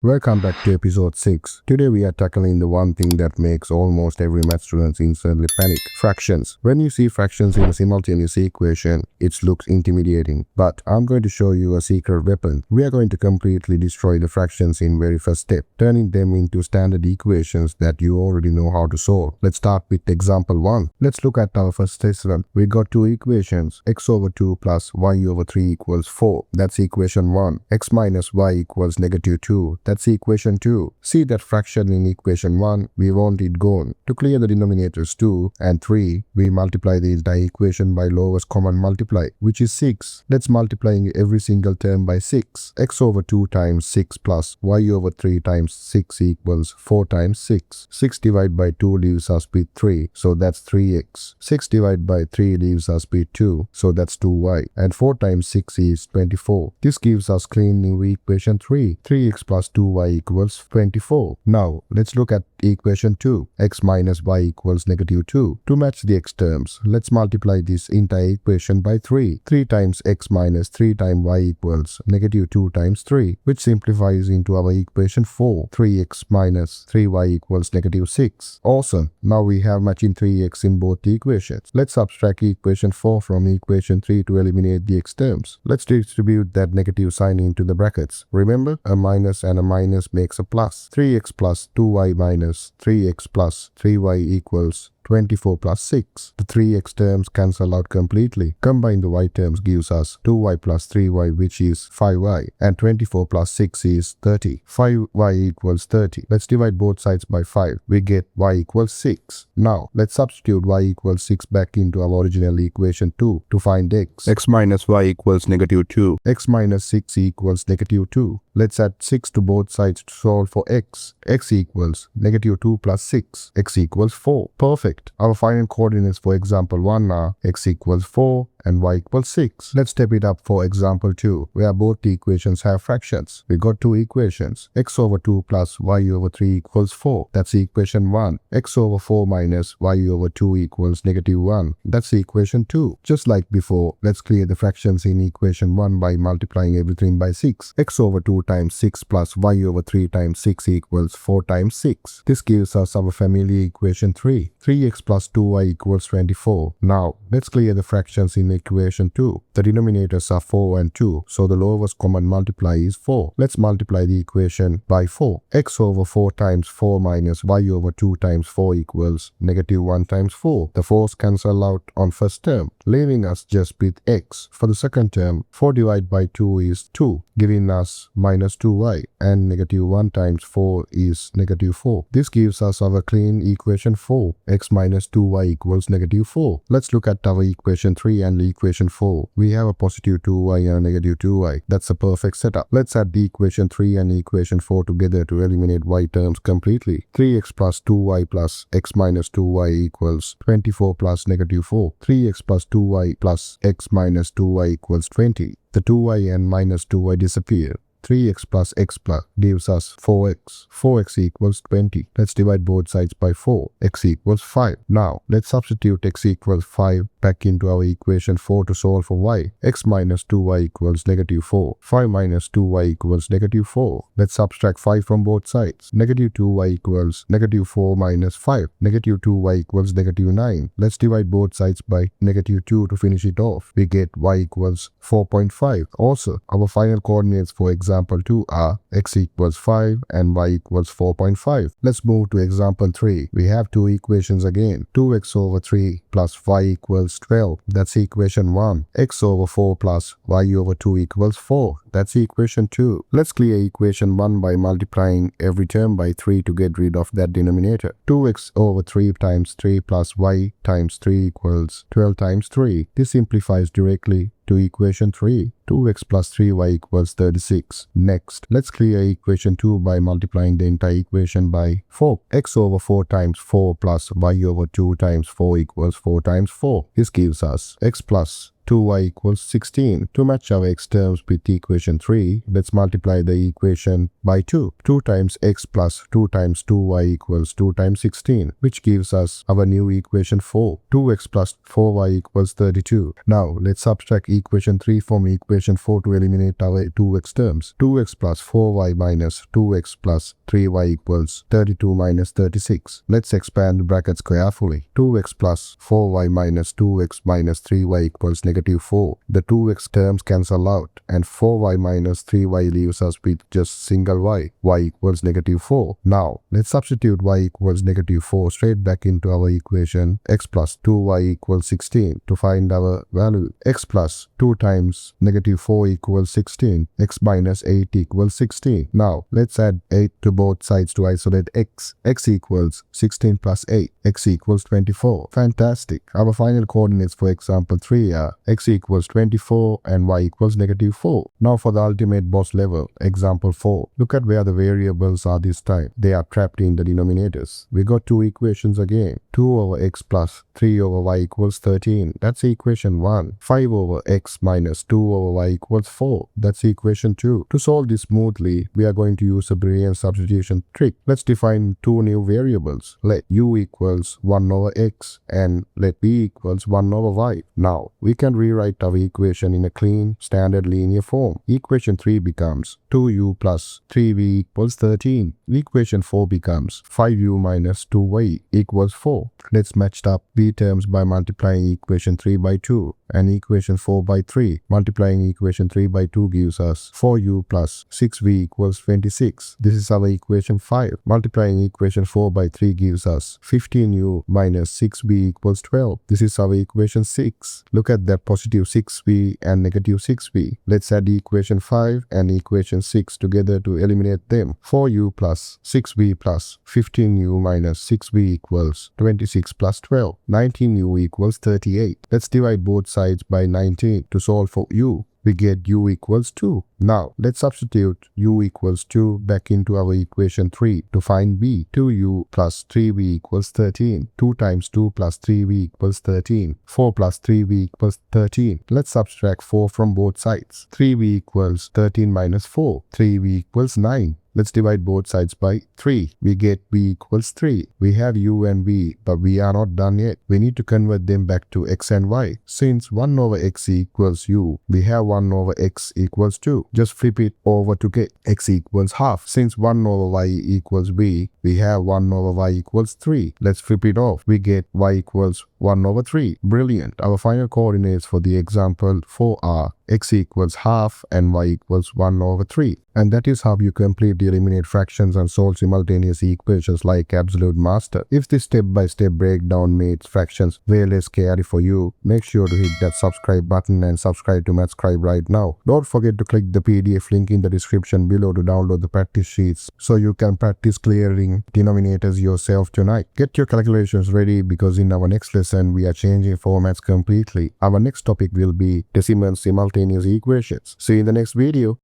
Welcome back to episode 6. Today we are tackling the one thing that makes almost every math student instantly panic. Fractions. When you see fractions in a simultaneous equation, it looks intimidating. But I'm going to show you a secret weapon. We are going to completely destroy the fractions in very first step, turning them into standard equations that you already know how to solve. Let's start with example 1. Let's look at our first test. We got two equations, x over 2 plus y over 3 equals 4. That's equation 1. X minus y equals negative 2. That's equation 2. See that fraction in equation 1, we want it gone. To clear the denominators 2 and 3, we multiply the entire equation by lowest common multiply, which is 6. Let's multiply every single term by 6. X over 2 times 6 plus y over 3 times 6 equals 4 times 6. 6 divided by 2 leaves us with 3, so that's 3x. 6 divided by 3 leaves us with 2, so that's 2y. And 4 times 6 is 24. This gives us clean new equation 3. 3x plus 2y equals 24. Now, let's look at equation 2. X minus y equals negative 2. To match the x terms, let's multiply this entire equation by 3. 3 times x minus 3 times y equals negative 2 times 3, which simplifies into our equation 4. 3x minus 3y equals negative 6. Awesome. Now we have matching 3x in both equations. Let's subtract equation 4 from equation 3 to eliminate the x terms. Let's distribute that negative sign into the brackets. Remember, a minus and a minus makes a plus. 3x plus 2y minus 3x plus 3y equals 24 plus 6. The 3x terms cancel out completely. Combine the y terms gives us 2y plus 3y, which is 5y, and 24 plus 6 is 30. 5y equals 30. Let's divide both sides by 5. We get y equals 6. Now, let's substitute y equals 6 back into our original equation 2 to find x. X minus y equals negative 2. X minus 6 equals negative 2. Let's add 6 to both sides to solve for x. X equals negative 2 plus 6. X equals 4. Perfect. Our final coordinates for example 1 are x equals 4 and y equals 6. Let's step it up for example 2, where both the equations have fractions. We got two equations. X over 2 plus y over 3 equals 4. That's equation 1. X over 4 minus y over 2 equals negative 1. That's equation 2. Just like before, let's clear the fractions in equation 1 by multiplying everything by 6. X over 2 times 6 plus y over 3 times 6 equals 4 times 6. This gives us our familiar equation 3. 3x plus 2y equals 24. Now, let's clear the fractions in equation 2. The denominators are 4 and 2, so the lowest common multiply is 4. Let's multiply the equation by 4. X over 4 times 4 minus y over 2 times 4 equals negative 1 times 4. The 4's cancel out on first term, leaving us just with x. For the second term, 4 divided by 2 is 2, giving us minus 2y, and negative 1 times 4 is negative 4. This gives us our clean equation 4. X minus 2y equals negative 4. Let's look at our equation 3 and equation 4. We have a positive 2y and a negative 2y. That's a perfect setup. Let's add the equation 3 and equation 4 together to eliminate y terms completely. 3x plus 2y plus x minus 2y equals 24 plus negative 4. 3x plus 2y plus x minus 2y equals 20. The 2y and minus 2y disappear. 3x plus x plus gives us 4x. 4x equals 20. Let's divide both sides by 4. X equals 5. Now, let's substitute x equals 5 back into our equation 4 to solve for y. X minus 2y equals negative 4. 5 minus 2y equals negative 4. Let's subtract 5 from both sides. Negative 2y equals negative 4 minus 5. Negative 2y equals negative 9. Let's divide both sides by negative 2 to finish it off. We get y equals 4.5. Also, our final coordinates for example 2 are x equals 5 and y equals 4.5. Let's move to example 3. We have two equations again. 2x over 3 plus y equals 12. That's equation 1. X over 4 plus y over 2 equals 4. That's equation 2. Let's clear equation 1 by multiplying every term by 3 to get rid of that denominator. 2x over 3 times 3 plus y times 3 equals 12 times 3. This simplifies directly to equation 3. 2x plus 3y equals 36. Next, let's clear equation 2 by multiplying the entire equation by 4. X over 4 times 4 plus y over 2 times 4 equals 4 times 4. This gives us x plus 2y equals 16. To match our x terms with equation 3, let's multiply the equation by 2. 2 times x plus 2 times 2y equals 2 times 16, which gives us our new equation 4. 2x plus 4y equals 32. Now, let's subtract equation 3 from equation 4 to eliminate our 2x terms. 2x plus 4y minus 2x plus 3y equals 32 minus 36. Let's expand the brackets carefully. 2x plus 4y minus 2x minus 3y equals negative 4. The 2x terms cancel out, and 4y minus 3y leaves us with just single y. Y equals negative 4. Now, let's substitute y equals negative 4 straight back into our equation x plus 2y equals 16 to find our value. X plus 2 times negative 4 equals 16. X minus 8 equals 16. Now, let's add 8 to both sides to isolate x. X equals 16 plus 8. X equals 24. Fantastic. Our final coordinates for example 3 are x equals 24 and y equals negative 4. Now for the ultimate boss level, example 4. Look at where the variables are this time. They are trapped in the denominators. We got two equations again. 2 over x plus 3 over y equals 13. That's equation 1. 5 over x minus 2 over y equals 4. That's equation 2. To solve this smoothly, we are going to use a brilliant substitution trick. Let's define two new variables. Let u equals 1 over x and let v equals 1 over y. Now, we can rewrite our equation in a clean, standard linear form. Equation 3 becomes 2u plus 3v equals 13. Equation 4 becomes 5u minus 2y equals 4. Let's match up v terms by multiplying equation 3 by 2 and equation 4 by 3. Multiplying equation 3 by 2 gives us 4u plus 6v equals 26. This is our equation 5. Multiplying equation 4 by 3 gives us 15u minus 6v equals 12. This is our equation 6. Look at that positive 6v and negative 6v. Let's add equation 5 and equation 6 together to eliminate them. 4u plus 6v plus 15u minus 6v equals 26 plus 12. 19u equals 38. Let's divide both sides by 19 to solve for u. We get u equals 2. Now, let's substitute u equals 2 back into our equation 3 to find v. 2u plus 3v equals 13. 2 times 2 plus 3v equals 13. 4 plus 3v equals 13. Let's subtract 4 from both sides. 3v equals 13 minus 4. 3v equals 9. Let's divide both sides by 3. We get v equals 3. We have u and v, but we are not done yet. We need to convert them back to x and y. Since 1 over x equals u, we have 1 over x equals 2. Just flip it over to get x equals half. Since 1 over y equals v, we have 1 over y equals 3. Let's flip it off. We get y equals 1 over 3. Brilliant. Our final coordinates for the example 4 are x equals half and y equals 1 over 3. And that is how you completely eliminate fractions and solve simultaneous equations like absolute master. If this step-by-step breakdown made fractions way less scary for you, make sure to hit that subscribe button and subscribe to Scribe right now. Don't forget to click the PDF link in the description below to download the practice sheets so you can practice clearing denominators yourself tonight. Get your calculations ready because in our next lesson we are changing formats completely. Our next topic will be decimal simultaneous equations. See you in the next video.